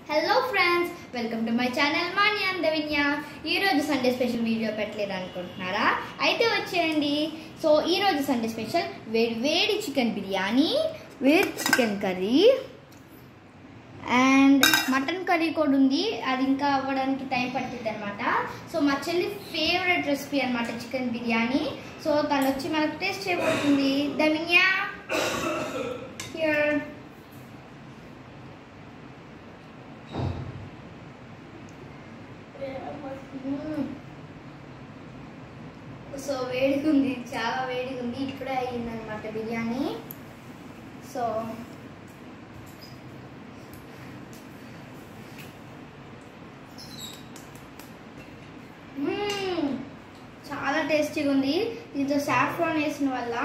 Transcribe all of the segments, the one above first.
Hello friends, welcome to my channel Manya and దవిన్య. ఈరోజు Sunday special video పెట్టలేదు అనుకుంటున్నారా? అయితే వచ్చేయండి. సో ఈరోజు సండే స్పెషల్ వేడి chicken biryani with chicken curry and mutton curry కూడా ఉంది. అది ఇంకా అవ్వడానికి టైం పట్టింది అనమాట. సో మా చెల్లి ఫేవరెట్ రెసిపీ అనమాట చికెన్ బిర్యానీ. సో తను వచ్చి మనకు టేస్ట్ చేయబోతుంది. దవిన్య హియర్. సో వేడిగా ఉంది, చాలా వేడిగా ఉంది. ఇప్పుడే అయ్యిందనమాట బిర్యానీ. సో చాలా టేస్టీగా ఉంది. దీంతో సాఫ్రాన్ వేసిన వల్ల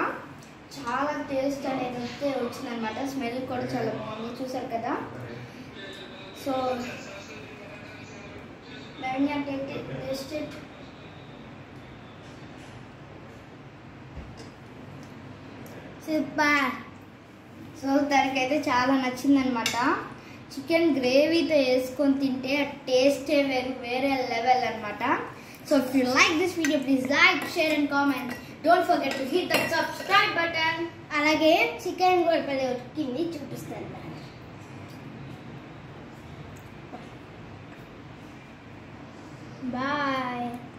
చాలా టేస్ట్ అనేది వచ్చిందనమాట. స్మెల్ కూడా చాలా బాగుంది, చూసారు కదా. So taste it. Super. So తనకైతే చాలా నచ్చిందనమాట. చికెన్ గ్రేవీతో వేసుకొని తింటే టేస్టే వేరే లెవెల్ అనమాట. So if you like this video please like, share and comment. Don't forget to hit the subscribe button. అలాగే చికెన్ కూడా పది ఉడికింది, చూపిస్తాను. Bye.